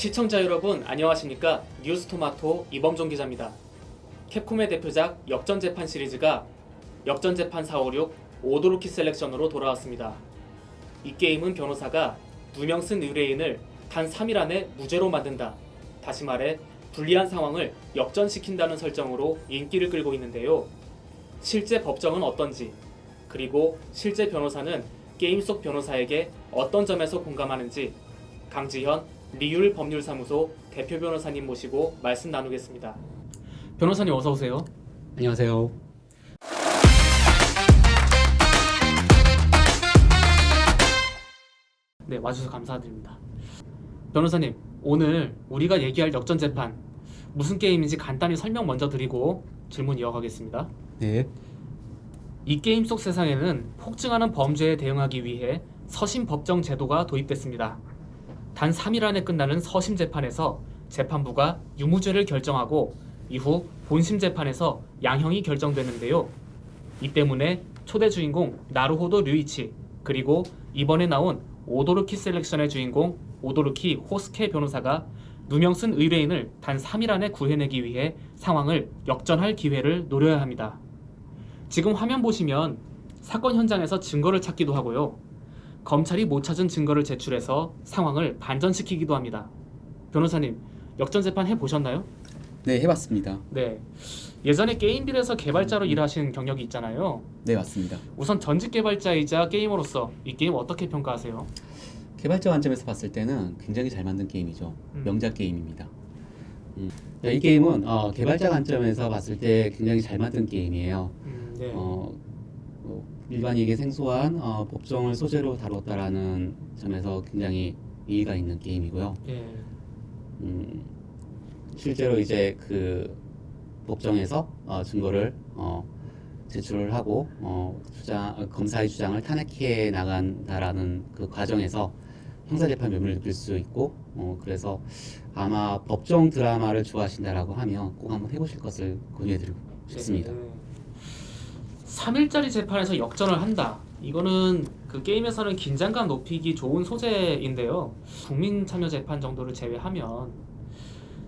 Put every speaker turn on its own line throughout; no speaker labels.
시청자 여러분 안녕하십니까? 뉴스토마토 이범종 기자입니다. 캡콤의 대표작 역전재판 시리즈가 역전재판 456 오도루키 셀렉션으로 돌아왔습니다. 이 게임은 변호사가 누명 쓴 의뢰인을 단 3일 안에 무죄로 만든다. 다시 말해 불리한 상황을 역전시킨다는 설정으로 인기를 끌고 있는데요. 실제 법정은 어떤지, 그리고 실제 변호사는 게임 속 변호사에게 어떤 점에서 공감하는지 강지현 리율 법률사무소 대표 변호사님 모시고 말씀 나누겠습니다. 변호사님 어서 오세요.
안녕하세요.
네, 와주셔서 감사드립니다. 변호사님, 오늘 우리가 얘기할 역전재판 무슨 게임인지 간단히 설명 먼저 드리고 질문 이어가겠습니다.
네.
이 게임 속 세상에는 폭증하는 범죄에 대응하기 위해 서심 법정 제도가 도입됐습니다. 단 3일 안에 끝나는 서심 재판에서 재판부가 유무죄를 결정하고 이후 본심 재판에서 양형이 결정되는데요. 이 때문에 초대 주인공 나루호도 류이치, 그리고 이번에 나온 오도루키 셀렉션의 주인공 오도루키 호스케 변호사가 누명 쓴 의뢰인을 단 3일 안에 구해내기 위해 상황을 역전할 기회를 노려야 합니다. 지금 화면 보시면 사건 현장에서 증거를 찾기도 하고요. 검찰이 못 찾은 증거를 제출해서 상황을 반전시키기도 합니다. 변호사님, 역전재판 해보셨나요?
네, 해봤습니다.
네. 예전에 게임빌에서 개발자로 일하신 경력이 있잖아요.
네, 맞습니다.
우선 전직 개발자이자 게이머로서 이 게임 어떻게 평가하세요?
개발자 관점에서 봤을 때는 굉장히 잘 만든 게임이죠. 명작 게임입니다. 이 게임은 개발자 관점에서 봤을 때 굉장히 잘 만든 게임이에요.
네.
일반인에게 생소한 법정을 소재로 다뤘다라는 점에서 굉장히 의의가 있는 게임이고요.
예.
실제로 이제 그 법정에서 증거를 제출을 하고 검사의 주장을 탄핵해 나간다라는 그 과정에서 형사재판 묘미를 느낄 수 있고 그래서 아마 법정 드라마를 좋아하신다라고 하면 꼭 한번 해보실 것을 권유해드리고 싶습니다.
3일짜리 재판에서 역전을 한다. 이거는 그 게임에서는 긴장감 높이기 좋은 소재인데요. 국민 참여 재판 정도를 제외하면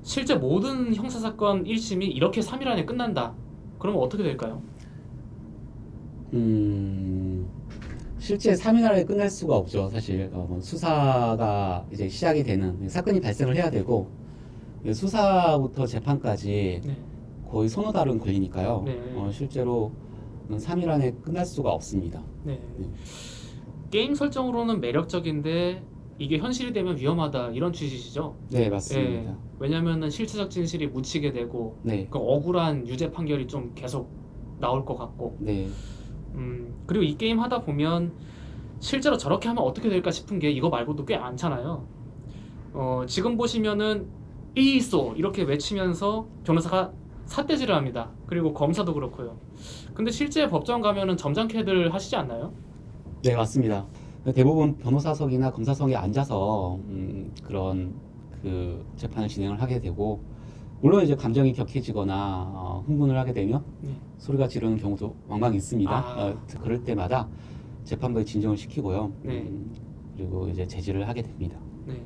실제 모든 형사사건 1심이 이렇게 3일 안에 끝난다. 그러면 어떻게 될까요?
실제 3일 안에 끝날 수가 없죠. 사실 수사가 이제 시작이 되는 사건이 발생을 해야 되고 수사부터 재판까지
네.
거의 서너 달은 걸리니까요.
네.
실제로 3일 안에 끝날 수가 없습니다.
네. 게임 설정으로는 매력적인데 이게 현실이 되면 위험하다 이런 취지시죠?
네, 맞습니다.
네. 왜냐면은 실체적 진실이 묻히게 되고
네.
그 억울한 유죄 판결이 좀 계속 나올 것 같고.
네.
그리고 이 게임 하다 보면 실제로 저렇게 하면 어떻게 될까 싶은 게 이거 말고도 꽤 많잖아요. 지금 보시면은 이소 이렇게 외치면서 변호사가 삿대질을 합니다. 그리고 검사도 그렇고요. 근데 실제 법정 가면은 점잖게들 하시지 않나요?
네, 맞습니다. 대부분 변호사석이나 검사석에 앉아서 그런 그 재판을 진행을 하게 되고 물론 이제 감정이 격해지거나 흥분을 하게 되면
네.
소리가 지르는 경우도 왕왕 있습니다.
아.
그럴 때마다 재판부에 진정을 시키고요.
네.
그리고 이제 제지를 하게 됩니다.
네.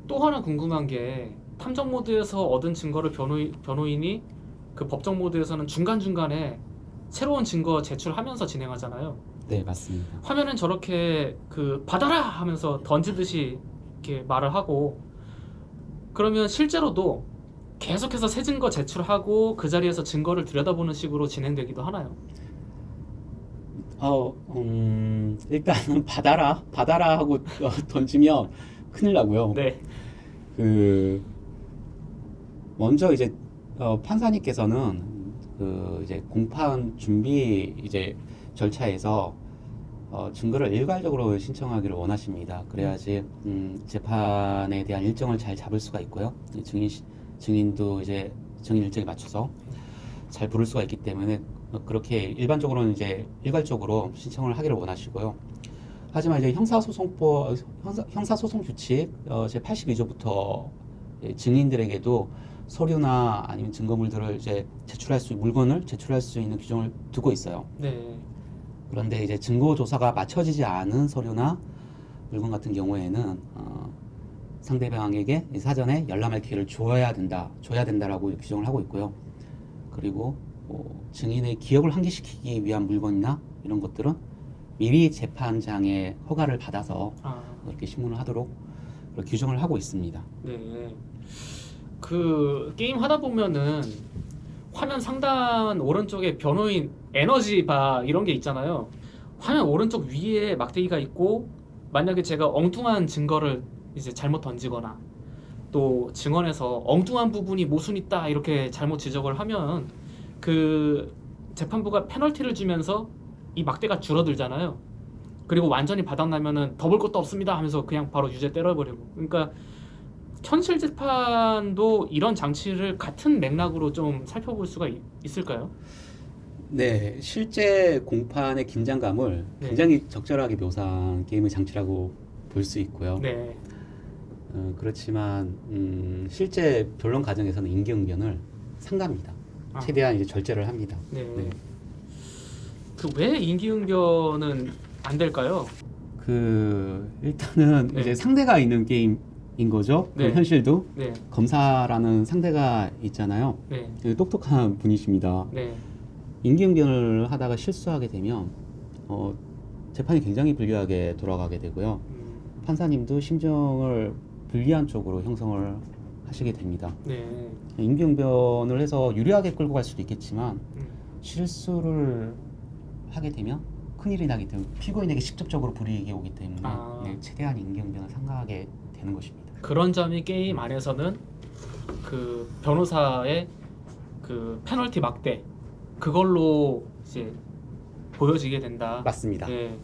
또 하나 궁금한 게 탐정 모드에서 얻은 증거를 변호인이 그 법정 모드에서는 중간중간에 새로운 증거 제출하면서 진행하잖아요.
네, 맞습니다.
화면은 저렇게 그 받아라 하면서 던지듯이 이렇게 말을 하고 그러면 실제로도 계속해서 새 증거 제출하고 그 자리에서 증거를 들여다보는 식으로 진행되기도 하나요?
일단은 받아라 하고 던지면 큰일 나고요.
네.
먼저 이제 판사님께서는 그 이제 공판 준비 이제 절차에서 증거를 일괄적으로 신청하기를 원하십니다. 그래야지 재판에 대한 일정을 잘 잡을 수가 있고요. 증인도 이제 증인 일정에 맞춰서 잘 부를 수가 있기 때문에 그렇게 일반적으로는 이제 일괄적으로 신청을 하기를 원하시고요. 하지만 이제 형사소송 규칙 제 82조부터 증인들에게도 서류나 아니면 증거물들을 이제 물건을 제출할 수 있는 규정을 두고 있어요.
네.
그런데 이제 증거 조사가 맞춰지지 않은 서류나 물건 같은 경우에는 상대방에게 사전에 열람할 기회를 줘야 된다라고 규정을 하고 있고요. 그리고 증인의 기억을 환기시키기 위한 물건이나 이런 것들은 미리 재판장의 허가를 받아서 그렇게 신문을 하도록 규정을 하고 있습니다.
네. 그 게임 하다 보면은 화면 상단 오른쪽에 변호인 에너지 바 이런 게 있잖아요. 화면 오른쪽 위에 막대기가 있고 만약에 제가 엉뚱한 증거를 이제 잘못 던지거나 또 증언에서 엉뚱한 부분이 모순 있다 이렇게 잘못 지적을 하면 그 재판부가 페널티를 주면서 이 막대가 줄어들잖아요. 그리고 완전히 바닥나면은 더 볼 것도 없습니다 하면서 그냥 바로 유죄 때려버리고. 그러니까 현실 재판도 이런 장치를 같은 맥락으로 좀 살펴볼 수가 있을까요?
네, 실제 공판의 긴장감을
네.
굉장히 적절하게 묘사한 게임의 장치라고 볼 수 있고요.
네.
그렇지만 실제 변론 과정에서는 임기응변을 삼갑니다.
아.
최대한 이제 절제를 합니다.
네.
네.
그 왜 임기응변은 안 될까요?
일단은
네.
이제 상대가 있는 게임인 거죠. 그
네.
현실도
네.
검사라는 상대가 있잖아요.
네.
똑똑한 분이십니다.
네.
임기응변을 하다가 실수하게 되면 재판이 굉장히 불리하게 돌아가게 되고요. 판사님도 심정을 불리한 쪽으로 형성을 하시게 됩니다.
네.
임기응변을 해서 유리하게 끌고 갈 수도 있겠지만
음.
실수를 하게 되면 큰일이 나기 때문에 피고인에게 직접적으로 불이익이 오기 때문에 최대한 임기응변을 삼가하게 되는 것입니다.
그런 점이 게임 안에서는 그 변호사의 그 페널티 막대 그걸로 이제 보여지게 된다.
맞습니다.
네.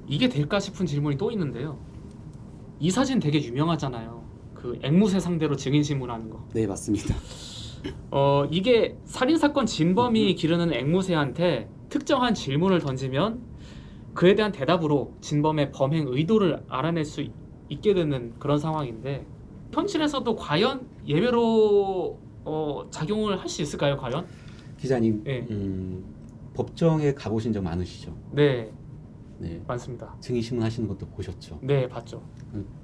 이게 될까 싶은 질문이 또 있는데요. 이 사진 되게 유명하잖아요. 그 앵무새 상대로 증인 신문하는 거.
네, 맞습니다.
이게 살인사건 진범이 기르는 앵무새한테 특정한 질문을 던지면 그에 대한 대답으로 진범의 범행 의도를 알아낼 수 있게 되는 그런 상황인데 현실에서도 과연 예외로 작용을 할 수 있을까요? 과연?
기자님,
네.
법정에 가보신 적 많으시죠?
네,
네.
많습니다.
증인 신문 하시는 것도 보셨죠?
네, 봤죠.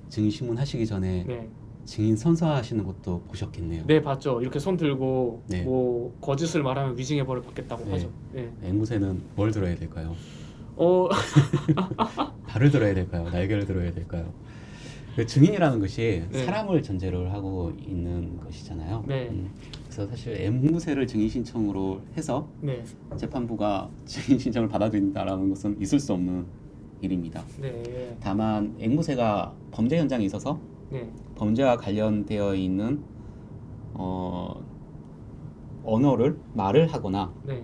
증인 신문 하시기 전에
네,
증인 선서하시는 것도 보셨겠네요.
네, 봤죠. 이렇게 손 들고
네.
뭐 거짓을 말하면 위증해버려 받겠다고
네.
하죠. 네.
앵무새는 뭘 들어야 될까요? 발을 들어야 될까요? 날개를 들어야 될까요? 그 증인이라는 것이
네.
사람을 전제로 하고 있는 것이잖아요.
네.
그래서 사실 앵무새를 증인 신청으로 해서
네,
재판부가 증인 신청을 받아들인다라는 것은 있을 수 없는 일입니다.
네,
다만 앵무새가 범죄 현장에 있어서
네,
범죄와 관련되어 있는 언어를 말을 하거나
네,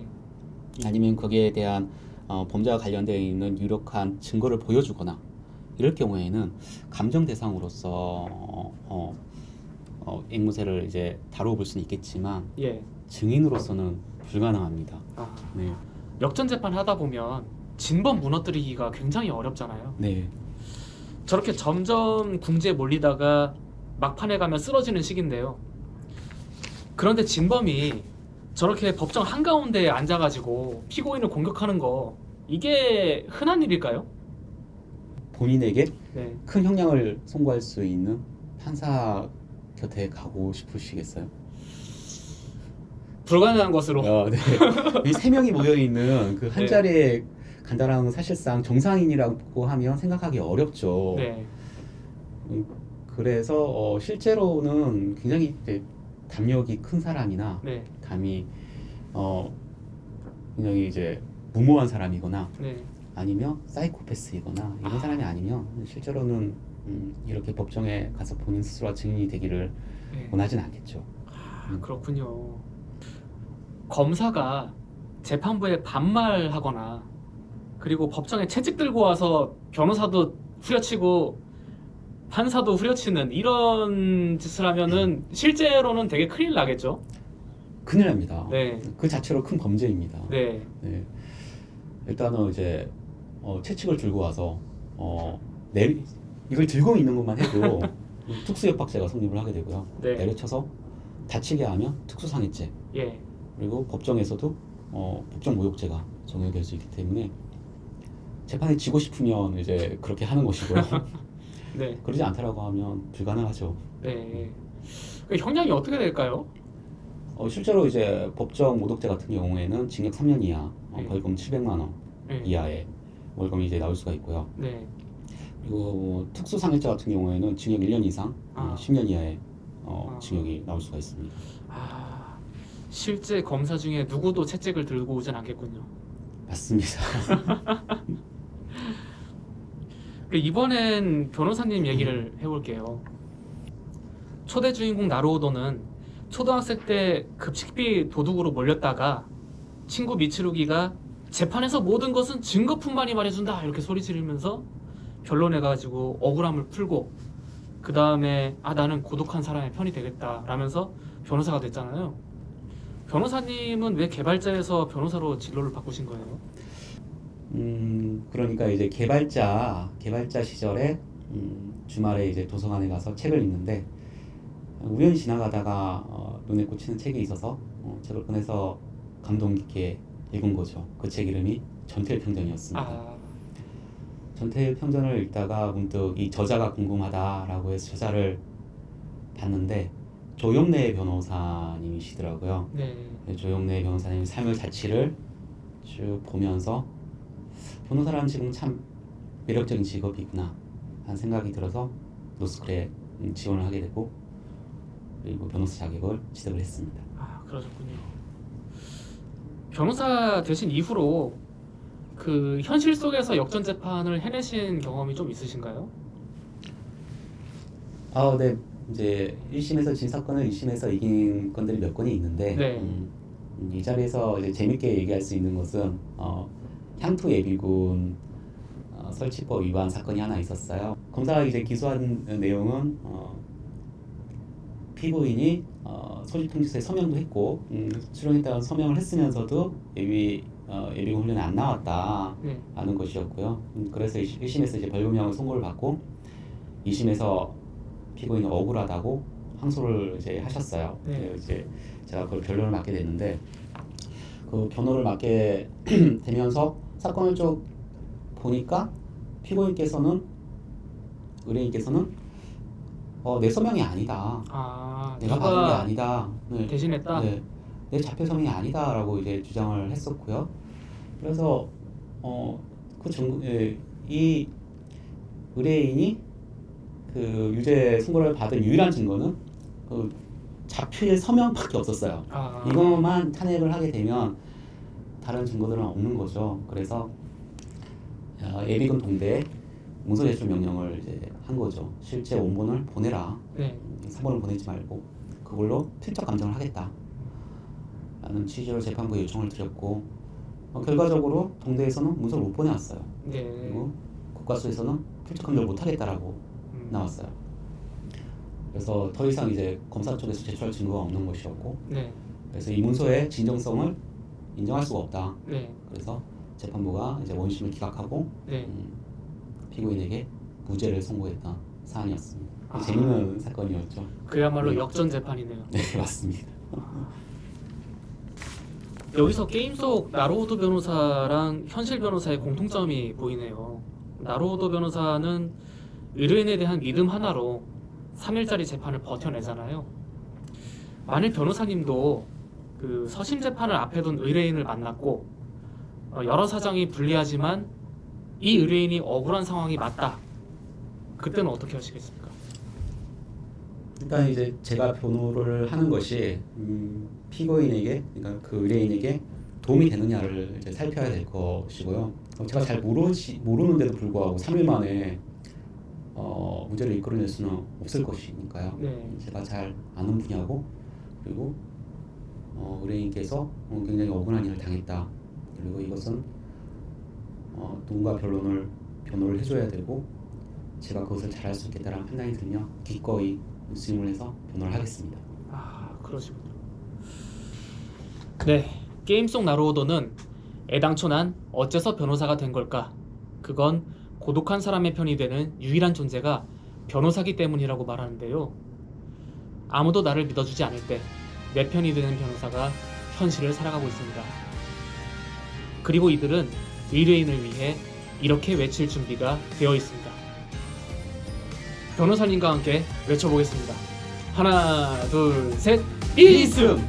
아니면 거기에 대한 범죄와 관련되어 있는 유력한 증거를 보여주거나 이럴 경우에는 감정 대상으로서 앵무새를 이제 다뤄볼 수는 있겠지만
예.
증인으로서는 불가능합니다.
아,
네,
역전 재판 하다 보면 진범 무너뜨리기가 굉장히 어렵잖아요.
네,
저렇게 점점 궁지에 몰리다가 막판에 가면 쓰러지는 시기인데요. 그런데 진범이 저렇게 법정 한가운데에 앉아가지고 피고인을 공격하는 거 이게 흔한 일일까요?
본인에게
네.
큰 형량을 선고할 수 있는 판사 곁에 가고 싶으시겠어요?
불가능한 것으로.
네. 이 세 명이 모여 있는 그 한
네.
자리에 간다라는 건 사실상 정상인이라고 하면 생각하기 어렵죠.
네.
그래서 실제로는 굉장히 이제 담력이 큰 사람이나
네.
감히 굉장히 이제 무모한 사람이거나
네.
아니면 사이코패스이거나 이런 사람이 아니면 실제로는 이렇게 법정에 가서 본인 스스로가 증인이 되기를
네.
원하진 않겠죠.
그렇군요. 검사가 재판부에 반말하거나 그리고 법정에 채찍 들고 와서 변호사도 후려치고 판사도 후려치는 이런 짓을 하면은 실제로는 되게 큰일 나겠죠?
큰일 납니다.
네.
그 자체로 큰 범죄입니다.
네.
네. 일단은 이제 채찍을 들고 와서 이걸 들고 있는 것만 해도 특수협박죄가 성립을 하게 되고요.
네.
내려쳐서 다치게 하면 특수상해죄,
예.
그리고 법정에서도 법정 모욕죄가 적용될 수 있기 때문에 재판에 지고 싶으면 이제 그렇게 하는 것이고요.
네.
그러지 않다라고 하면 불가능하죠.
네. 그 형량이 어떻게 될까요?
실제로 이제 법정 모독죄 같은 경우에는 징역 3년 이하,
네.
벌금 700만 원
네.
이하의 월급이 이제 나올 수가 있고요.
네.
그리고 특수상해죄 같은 경우에는 징역 1년 이상,
아.
10년 이하의
아.
징역이 나올 수가 있습니다.
아, 실제 검사 중에 누구도 채찍을 들고 오진 않겠군요.
맞습니다.
이번엔 변호사님 얘기를 해볼게요. 초대 주인공 나루오도는 초등학생 때 급식비 도둑으로 몰렸다가 친구 미츠루기가 재판에서 모든 것은 증거품만이 말해준다 이렇게 소리 지르면서 변론해가지고 억울함을 풀고 그 다음에 나는 고독한 사람의 편이 되겠다 라면서 변호사가 됐잖아요. 변호사님은 왜 개발자에서 변호사로 진로를 바꾸신 거예요?
그러니까 이제 개발자 시절에 주말에 이제 도서관에 가서 책을 읽는데 우연히 지나가다가 눈에 꽂히는 책이 있어서 책을 꺼내서 감동 깊게 읽은 거죠. 그 책 이름이 전태일평전이었습니다.
아,
전태일평전을 읽다가 문득 이 저자가 궁금하다라고 해서 저자를 봤는데 조영래 변호사님이시더라고요.
네.
조영래 변호사님 삶의 자취를 쭉 보면서 변호사라는 지금 참 매력적인 직업이구나 하는 생각이 들어서 로스쿨에 지원을 하게 되고 그리고 변호사 자격을 취득을 했습니다.
아, 그러셨군요. 변호사 되신 이후로 그 현실 속에서 역전 재판을 해내신 경험이 좀 있으신가요?
네. 이제 1심에서 진 사건을 2심에서 이긴 건들이 몇 건이 있는데
네.
이 자리에서 이제 재밌게 얘기할 수 있는 것은 향토 예비군 설치법 위반 사건이 하나 있었어요. 검사가 이제 기소한 내용은 피고인이 소집통지서에 서명도 했고 수령했다는 서명을 했으면서도 예비군 훈련에 안 나왔다
네.
하는 것이었고요. 그래서 1심에서 이제 벌금형을 선고를 받고 2심에서 피고인은 억울하다고 항소를 이제 하셨어요.
네.
이제 제가 그걸 변론을 맡게 됐는데 그 변호를 맡게 되면서 사건을 쭉 보니까 피고인께서는 의뢰인께서는 내 서명이 아니다.
아,
내가 받은 게
누가
아니다. 네.
대신했다?
네. 내 자표 서명이 아니다라고 이제 주장을 했었고요. 그래서 이 의뢰인이 그 유죄 선고를 받은 유일한 증거는 그 자표의 서명밖에 없었어요.
아,
이것만 탄핵을 하게 되면 다른 증거들은 없는 거죠. 그래서 예비군 동대에 문서 제출 명령을 이제 한 거죠. 실제 원본을 보내라.
네.
3번을 보내지 말고 그걸로 필적 감정을 하겠다. 라는 취지로 재판부에 요청을 드렸고 결과적으로 동대에서는 문서를 못 보내왔어요.
네.
그리고 국가수에서는 필적 감정을 못 하겠다라고 나왔어요. 그래서 더 이상 이제 검사 쪽에서 제출할 증거가 없는 것이었고
네.
그래서 이 문서의 진정성을 인정할 수가 없다.
네.
그래서 재판부가 이제 원심을 기각하고
네.
피고인에게 무죄를 선고했던 사안이었습니다.
아.
재밌는 사건이었죠.
그야말로
네.
역전 재판이네요.
네, 맞습니다.
여기서 게임 속 나루오도 변호사랑 현실 변호사의 공통점이 보이네요. 나루오도 변호사는 의뢰인에 대한 믿음 하나로 3일짜리 재판을 버텨내잖아요. 만일 변호사님도 그 서심 재판을 앞에 둔 의뢰인을 만났고 여러 사정이 불리하지만 이 의뢰인이 억울한 상황이 맞다. 그때는 어떻게 하시겠습니까?
일단 이제 제가 변호를 하는 것이 피고인에게, 그러니까 그 의뢰인에게 도움이 되느냐를 이제 살펴야 될 것이고요. 제가 잘 모르는데도 불구하고 3일 만에 문제를 이끌어낼 수는 없을 것이니까요.
네.
제가 잘 아는 분야고 그리고 의뢰인께서 굉장히 억울한 일을 당했다. 그리고 이것은 누군가 변호를 해줘야 되고 제가 그것을 잘할 수 있겠다라는 판단이 들면 기꺼이 수임을 해서 변호를 하겠습니다.
아, 그러시군요. 네, 게임 속 나루오도는 애당초 난 어째서 변호사가 된 걸까? 그건 고독한 사람의 편이 되는 유일한 존재가 변호사기 때문이라고 말하는데요. 아무도 나를 믿어주지 않을 때 내 편이 되는 변호사가 현실을 살아가고 있습니다. 그리고 이들은 의뢰인을 위해 이렇게 외칠 준비가 되어 있습니다. 변호사님과 함께 외쳐보겠습니다. 하나, 둘, 셋, 이승!